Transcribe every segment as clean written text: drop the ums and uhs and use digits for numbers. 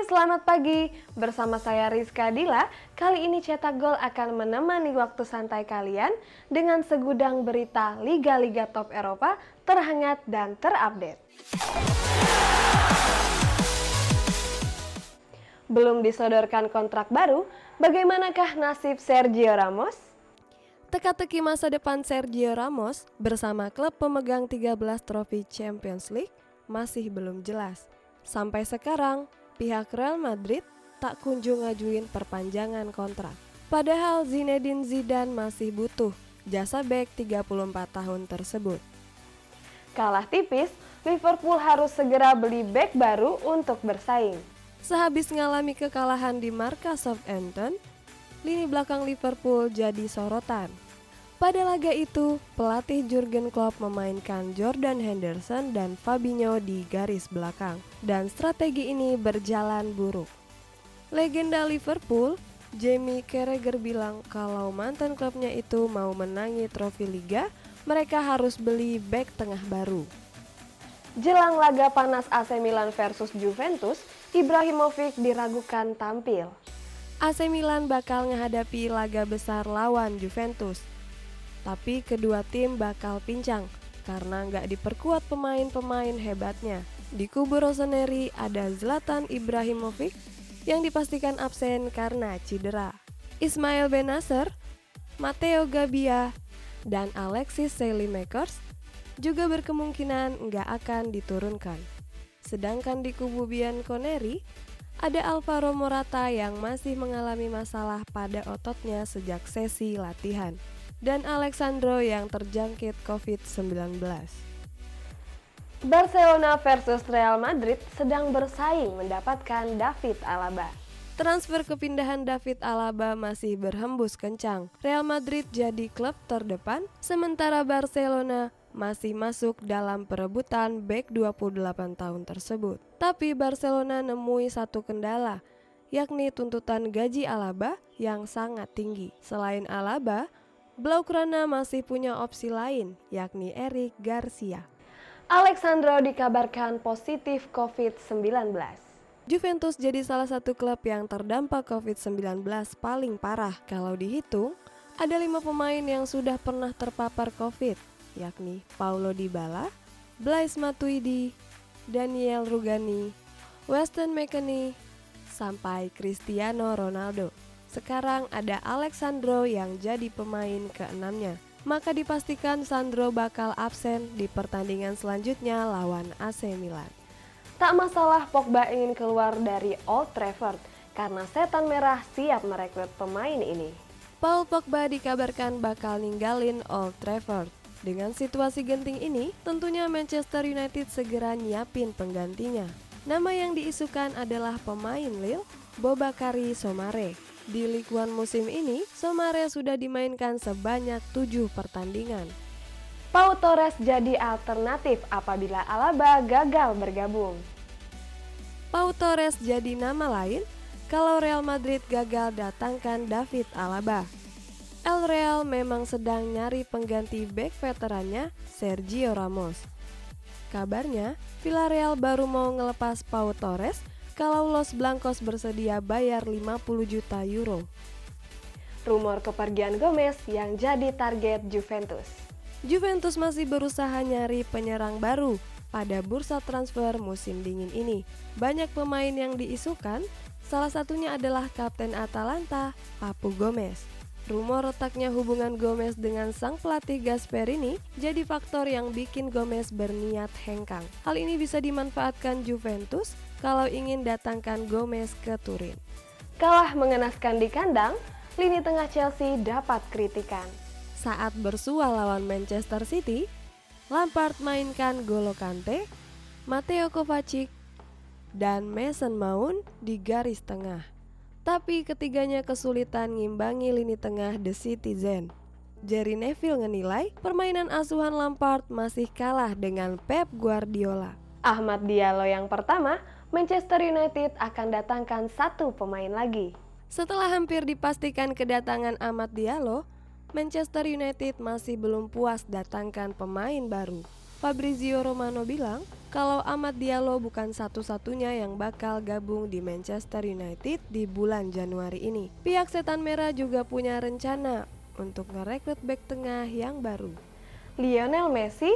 selamat pagi. Bersama saya Rizka Dila, kali ini Cetak Gol akan menemani waktu santai kalian dengan segudang berita liga-liga top Eropa terhangat dan terupdate. Belum disodorkan kontrak baru, bagaimanakah nasib Sergio Ramos? Teka-teki masa depan Sergio Ramos bersama klub pemegang 13 trofi Champions League masih belum jelas. Sampai sekarang, pihak Real Madrid tak kunjung ngajuin perpanjangan kontrak. Padahal Zinedine Zidane masih butuh jasa bek 34 tahun tersebut. Kalah tipis, Liverpool harus segera beli bek baru untuk bersaing. Sehabis ngalami kekalahan di markas Southampton, lini belakang Liverpool jadi sorotan. Pada laga itu, pelatih Jurgen Klopp memainkan Jordan Henderson dan Fabinho di garis belakang, dan strategi ini berjalan buruk. Legenda Liverpool, Jamie Carragher bilang kalau mantan klubnya itu mau menangi trofi Liga, mereka harus beli bek tengah baru. Jelang laga panas AC Milan versus Juventus, Ibrahimovic diragukan tampil. AC Milan bakal menghadapi laga besar lawan Juventus. Tapi kedua tim bakal pincang karena nggak diperkuat pemain-pemain hebatnya. Di kubu Rossoneri ada Zlatan Ibrahimovic yang dipastikan absen karena cedera. Ismail Bennacer, Matteo Gabbia, dan Alexis Saelemaekers juga berkemungkinan nggak akan diturunkan. Sedangkan di kubu Bianconeri ada Alvaro Morata yang masih mengalami masalah pada ototnya sejak sesi latihan, dan Alexandro yang terjangkit COVID-19. Barcelona versus Real Madrid sedang bersaing mendapatkan David Alaba. Transfer kepindahan David Alaba masih berhembus kencang. Real Madrid jadi klub terdepan, sementara Barcelona masih masuk dalam perebutan bek 28 tahun tersebut. Tapi Barcelona nemui satu kendala, yakni tuntutan gaji Alaba yang sangat tinggi. Selain Alaba, Blaugrana masih punya opsi lain, yakni Eric Garcia. Alexandro dikabarkan positif COVID-19. Juventus jadi salah satu klub yang terdampak COVID-19 paling parah. Kalau dihitung, ada 5 pemain yang sudah pernah terpapar COVID, yakni Paulo Dybala, Blaise Matuidi, Daniel Rugani, Weston McKennie, sampai Cristiano Ronaldo. Sekarang ada Alexandro yang jadi pemain ke-6-nya. Maka dipastikan Sandro bakal absen di pertandingan selanjutnya lawan AC Milan. Tak masalah Pogba ingin keluar dari Old Trafford karena setan merah siap merekrut pemain ini. Paul Pogba dikabarkan bakal ninggalin Old Trafford. Dengan situasi genting ini, tentunya Manchester United segera nyiapin penggantinya. Nama yang diisukan adalah pemain Lille, Boubakary Soumare. Di Ligue 1 musim ini, Soumare sudah dimainkan sebanyak 7 pertandingan. Pau Torres jadi alternatif apabila Alaba gagal bergabung. Pau Torres jadi nama lain kalau Real Madrid gagal datangkan David Alaba. El Real memang sedang nyari pengganti bek veterannya Sergio Ramos. Kabarnya, Villarreal baru mau ngelepas Pau Torres kalau Los Blancos bersedia bayar 50 juta euro. Rumor kepergian Gomez yang jadi target Juventus. Juventus masih berusaha nyari penyerang baru pada bursa transfer musim dingin ini. Banyak pemain yang diisukan, salah satunya adalah Kapten Atalanta, Papu Gomez. Rumor retaknya hubungan Gomez dengan sang pelatih Gasperini jadi faktor yang bikin Gomez berniat hengkang. Hal ini bisa dimanfaatkan Juventus kalau ingin datangkan Gomez ke Turin. Kalah mengenaskan di kandang, lini tengah Chelsea dapat kritikan. Saat bersua lawan Manchester City, Lampard mainkan N'Golo Kante, Mateo Kovacic, dan Mason Mount di garis tengah. Tapi ketiganya kesulitan ngimbangi lini tengah The Citizen. Gary Neville menilai permainan asuhan Lampard masih kalah dengan Pep Guardiola. Ahmad Diallo yang pertama, Manchester United akan datangkan satu pemain lagi. Setelah hampir dipastikan kedatangan Ahmad Diallo, Manchester United masih belum puas datangkan pemain baru. Fabrizio Romano bilang kalau Amad Diallo bukan satu-satunya yang bakal gabung di Manchester United di bulan Januari ini. Pihak Setan Merah juga punya rencana untuk merekrut bek tengah yang baru. Lionel Messi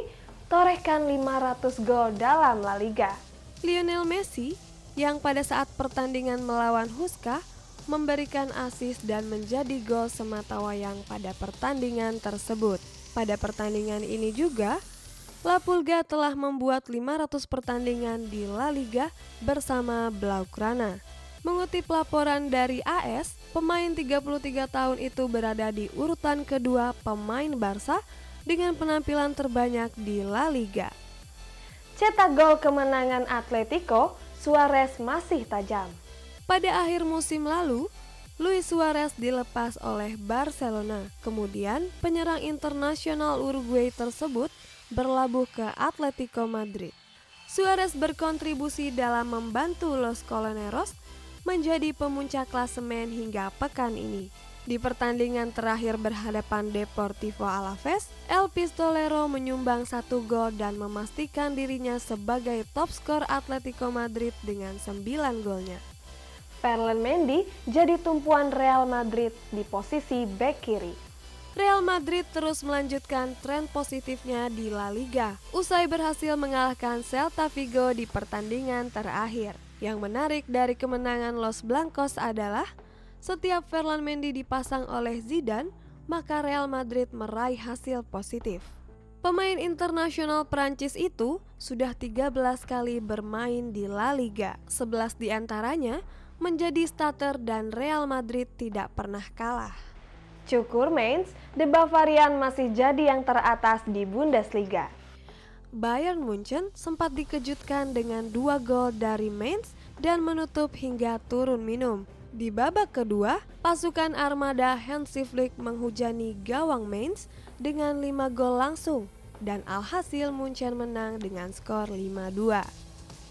torehkan 500 gol dalam La Liga. Lionel Messi yang pada saat pertandingan melawan Huska memberikan assist dan menjadi gol sematawayang pada pertandingan tersebut. Pada pertandingan ini juga, La Pulga telah membuat 500 pertandingan di La Liga bersama Blaugrana. Mengutip laporan dari AS, pemain 33 tahun itu berada di urutan kedua pemain Barca dengan penampilan terbanyak di La Liga. Cetak gol kemenangan Atletico, Suarez masih tajam. Pada akhir musim lalu, Luis Suarez dilepas oleh Barcelona. Kemudian, penyerang internasional Uruguay tersebut berlabuh ke Atletico Madrid. Suarez berkontribusi dalam membantu Los Coloneros menjadi pemuncak klasemen hingga pekan ini. Di pertandingan terakhir berhadapan Deportivo Alaves, El Pistolero menyumbang 1 gol dan memastikan dirinya sebagai top skor Atletico Madrid dengan 9 golnya. Ferland Mendy jadi tumpuan Real Madrid di posisi bek kiri. Real Madrid terus melanjutkan tren positifnya di La Liga usai berhasil mengalahkan Celta Vigo di pertandingan terakhir. Yang menarik dari kemenangan Los Blancos adalah setiap Ferland Mendy dipasang oleh Zidane, maka Real Madrid meraih hasil positif. Pemain internasional Prancis itu sudah 13 kali bermain di La Liga, 11 diantaranya menjadi starter dan Real Madrid tidak pernah kalah. Cukur Mainz, The Bavarian masih jadi yang teratas di Bundesliga. Bayern Munchen sempat dikejutkan dengan 2 gol dari Mainz dan menutup hingga turun minum. Di babak kedua, pasukan armada Hansi Flick menghujani gawang Mainz dengan 5 gol langsung dan alhasil Munchen menang dengan skor 5-2.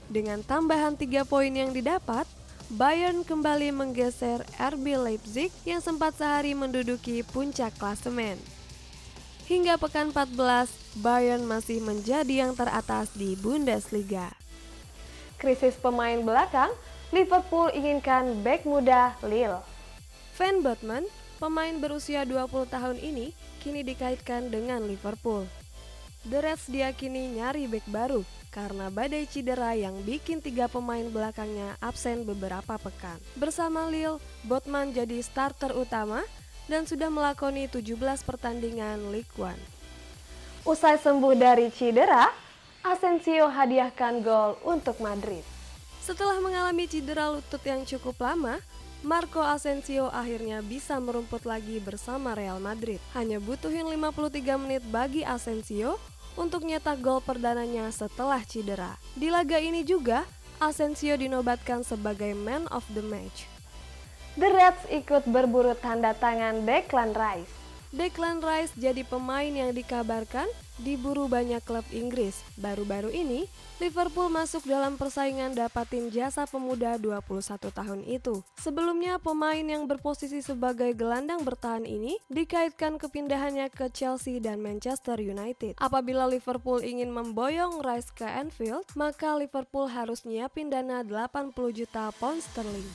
Dengan tambahan 3 poin yang didapat, Bayern kembali menggeser RB Leipzig yang sempat sehari menduduki puncak klasemen. Hingga pekan 14, Bayern masih menjadi yang teratas di Bundesliga. Krisis pemain belakang, Liverpool inginkan bek muda Lille. Van Botman, pemain berusia 20 tahun ini, kini dikaitkan dengan Liverpool. The Reds diyakini nyari bek baru karena badai cedera yang bikin 3 pemain belakangnya absen beberapa pekan. Bersama Lille, Botman jadi starter utama dan sudah melakoni 17 pertandingan Ligue 1. Usai sembuh dari cedera, Asensio hadiahkan gol untuk Madrid. Setelah mengalami cedera lutut yang cukup lama, Marco Asensio akhirnya bisa merumput lagi bersama Real Madrid. Hanya butuhin 53 menit bagi Asensio untuk nyetak gol perdananya setelah cedera. Di laga ini juga, Asensio dinobatkan sebagai man of the match. The Reds ikut berburu tanda tangan Declan Rice. Declan Rice jadi pemain yang dikabarkan diburu banyak klub Inggris. Baru-baru ini, Liverpool masuk dalam persaingan dapatin jasa pemuda 21 tahun itu. Sebelumnya, pemain yang berposisi sebagai gelandang bertahan ini dikaitkan kepindahannya ke Chelsea dan Manchester United. Apabila Liverpool ingin memboyong Rice ke Anfield, maka Liverpool harus nyiapin dana 80 juta pound sterling.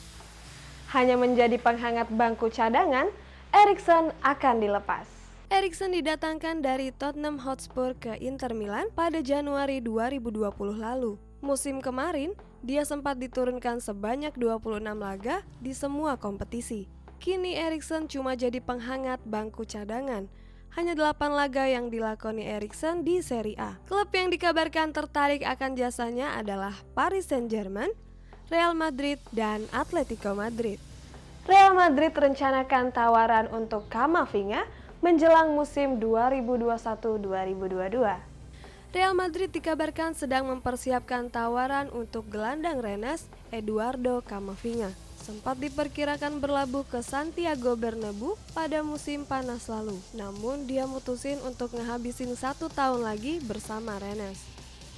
Hanya menjadi penghangat bangku cadangan, Eriksen akan dilepas. Eriksen didatangkan dari Tottenham Hotspur ke Inter Milan pada Januari 2020 lalu. Musim kemarin, dia sempat diturunkan sebanyak 26 laga di semua kompetisi. Kini Eriksen cuma jadi penghangat bangku cadangan. Hanya 8 laga yang dilakoni Eriksen di Serie A. Klub yang dikabarkan tertarik akan jasanya adalah Paris Saint-Germain, Real Madrid, dan Atletico Madrid. Real Madrid rencanakan tawaran untuk Camavinga menjelang musim 2021-2022. Real Madrid dikabarkan sedang mempersiapkan tawaran untuk gelandang Rennes Eduardo Camavinga. Sempat diperkirakan berlabuh ke Santiago Bernabeu pada musim panas lalu. Namun dia mutusin untuk ngehabisin 1 tahun lagi bersama Rennes.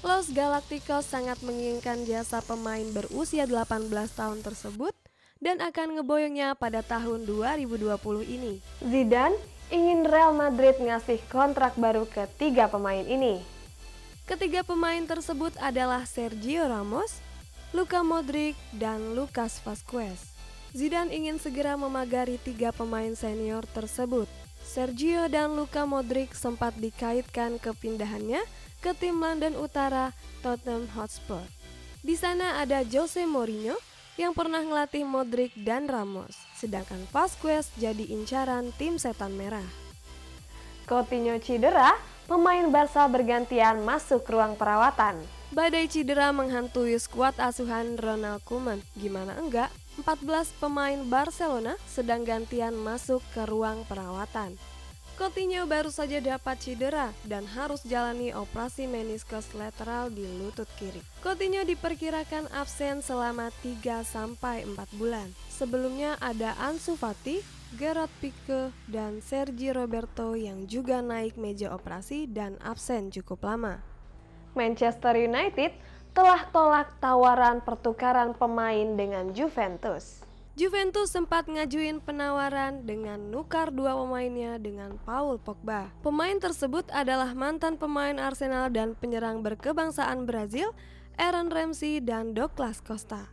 Los Galacticos sangat menginginkan jasa pemain berusia 18 tahun tersebut dan akan ngeboyongnya pada tahun 2020 ini. Zidane ingin Real Madrid ngasih kontrak baru ke 3 pemain ini. Ketiga pemain tersebut adalah Sergio Ramos, Luka Modric, dan Lucas Vazquez. Zidane ingin segera memagari tiga pemain senior tersebut. Sergio dan Luka Modric sempat dikaitkan kepindahannya ke tim London Utara Tottenham Hotspur. Di sana ada Jose Mourinho yang pernah ngelatih Modric dan Ramos, sedangkan Vazquez jadi incaran tim Setan Merah. Coutinho cedera, pemain Barca bergantian masuk ruang perawatan. Badai cedera menghantui skuad asuhan Ronald Koeman. Gimana enggak? 14 pemain Barcelona sedang gantian masuk ke ruang perawatan. Coutinho baru saja dapat cedera dan harus jalani operasi meniskus lateral di lutut kiri. Coutinho diperkirakan absen selama 3-4 bulan. Sebelumnya ada Ansu Fati, Gerard Pique, dan Sergi Roberto yang juga naik meja operasi dan absen cukup lama. Manchester United telah tolak tawaran pertukaran pemain dengan Juventus. Juventus sempat ngajuin penawaran dengan nukar dua pemainnya dengan Paul Pogba. Pemain tersebut adalah mantan pemain Arsenal dan penyerang berkebangsaan Brazil, Aaron Ramsey dan Douglas Costa.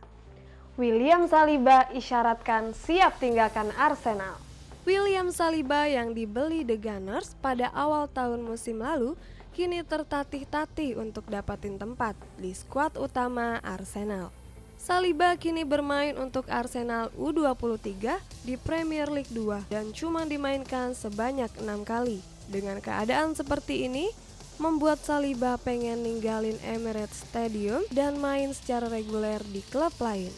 William Saliba isyaratkan siap tinggalkan Arsenal. William Saliba yang dibeli The Gunners pada awal tahun musim lalu kini tertatih-tatih untuk dapatin tempat di skuad utama Arsenal. Saliba kini bermain untuk Arsenal U23 di Premier League 2 dan cuma dimainkan sebanyak 6 kali. Dengan keadaan seperti ini, membuat Saliba pengen ninggalin Emirates Stadium dan main secara reguler di klub lain.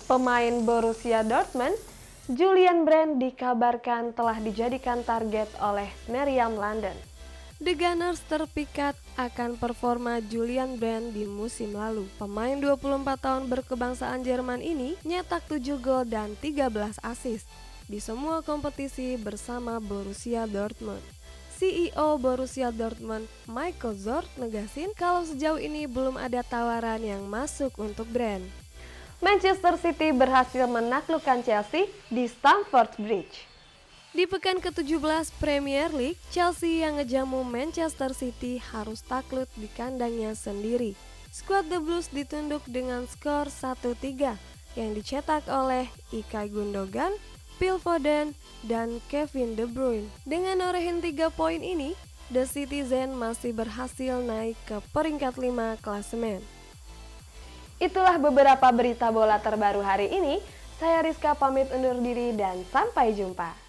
Pemain Borussia Dortmund, Julian Brandt dikabarkan telah dijadikan target oleh Meriam London. The Gunners terpikat akan performa Julian Brandt di musim lalu. Pemain 24 tahun berkebangsaan Jerman ini nyetak 7 gol dan 13 assist di semua kompetisi bersama Borussia Dortmund. CEO Borussia Dortmund, Michael Zorc, negasin kalau sejauh ini belum ada tawaran yang masuk untuk Brandt. Manchester City berhasil menaklukkan Chelsea di Stamford Bridge. Di pekan ke-17 Premier League, Chelsea yang ngejamu Manchester City harus takluk di kandangnya sendiri. Skuad The Blues ditunduk dengan skor 1-3 yang dicetak oleh Ilkay Gundogan, Phil Foden, dan Kevin De Bruyne. Dengan norehin 3 poin ini, The Citizen masih berhasil naik ke peringkat 5 klasemen. Itulah beberapa berita bola terbaru hari ini. Saya Rizka pamit undur diri dan sampai jumpa.